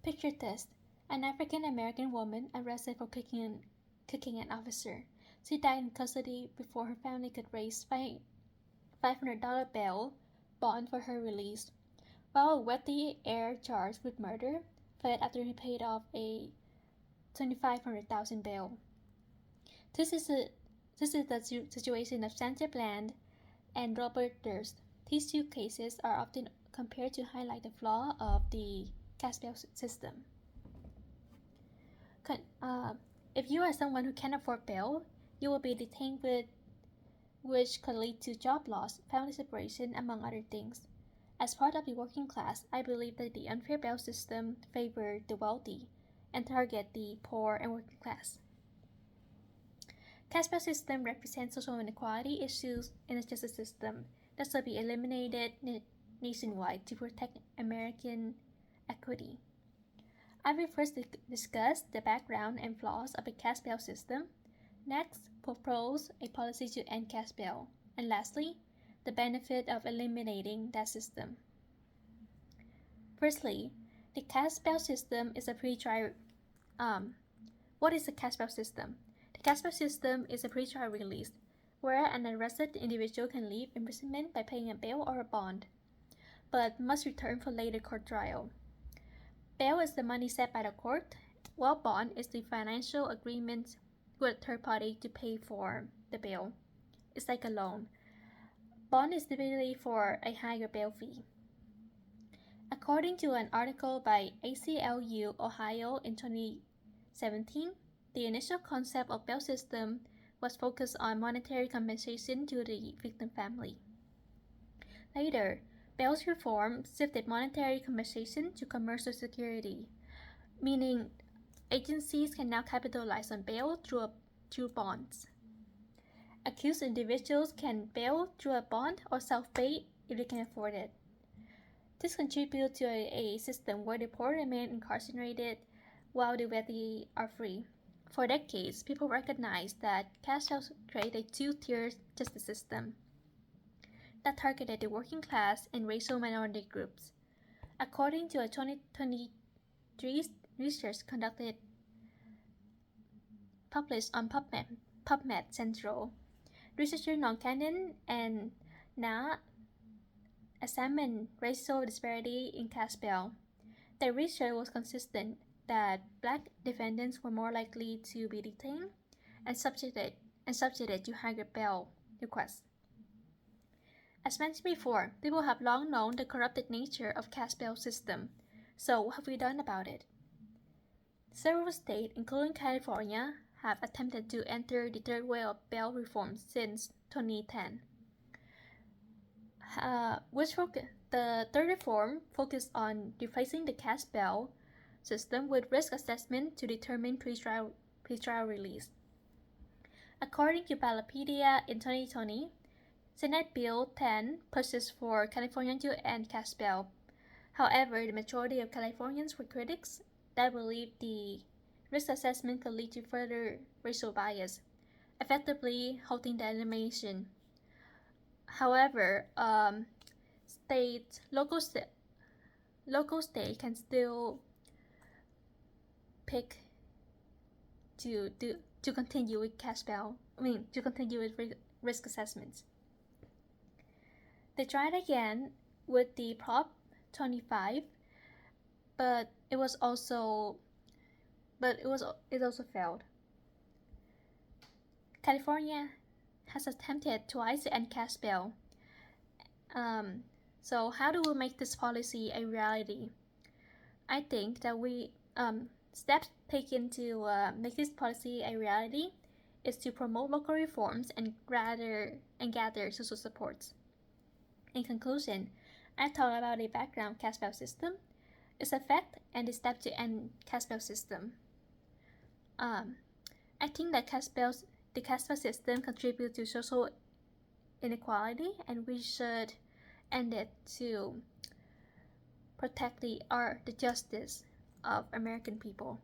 Picture this: an African American woman arrested for kicking an officer. She died in custody before her family could raise $500 bail bond for her release, while a wealthy heir charged with murder fled after he paid off a $2,500 bail. This is the situation of Sandra Bland and Robert Durst. These two cases are often compared to highlight the flaw of the cash bail system. If you are someone who can't afford bail, you will be detained, which could lead to job loss, family separation, among other things. As part of the working class, I believe that the unfair bail system favored the wealthy and target the poor and working class. Cash bail system represents social inequality issues in the justice system that should be eliminated nationwide to protect American equity. I will first discuss the background and flaws of a cash bail system. Next, propose a policy to end cash bail. And lastly, the benefit of eliminating that system. Firstly, the cash bail system is a pre-trial. What is a cash bail system? The cash bail system is a pre-trial release, where an arrested individual can leave imprisonment by paying a bail or a bond, but must return for later court trial. Bail is the money set by the court, while bond is the financial agreement with a third party to pay for the bail. It's like a loan. Bond is typically for a higher bail fee. According to an article by ACLU Ohio in 2017, the initial concept of bail system was focused on monetary compensation to the victim family. Later, bail's reform shifted monetary compensation to commercial security, meaning agencies can now capitalize on bail through bonds. Accused individuals can bail through a bond or self-pay if they can afford it. This contributes to a system where the poor remain incarcerated while the wealthy are free. For decades, people recognized that cash bail created a two-tier justice system that targeted the working class and racial minority groups. According to a 2023 research published on PubMed Central, researcher Non Cannon and Na examined racial disparity in cash bail. The research was consistent that Black defendants were more likely to be detained and subjected to higher bail requests. As mentioned before, people have long known the corrupted nature of cash bail system. So what have we done about it? Several states, including California, have attempted to enter the third wave of bail reform since 2010. The third reform focused on replacing the cash bail system with risk assessment to determine pretrial release. According to Ballotpedia in 2020, Senate Bill 10 pushes for California to end cash bail. However, the majority of Californians were critics that believed the risk assessment could lead to further racial bias, effectively halting the elimination. However, local state can still pick to continue with cash bail. To continue with risk assessments. They tried again with the Prop 25, but it also failed. California has attempted twice to end cash bail. So how do we make this policy a reality? I think that steps taken to make this policy a reality is to promote local reforms and gather social supports. In conclusion, I talked about the background cash bail system, its effect, and the step to end cash bail system. I think that the cash bail system contributes to social inequality, and we should end it to protect the justice of American people.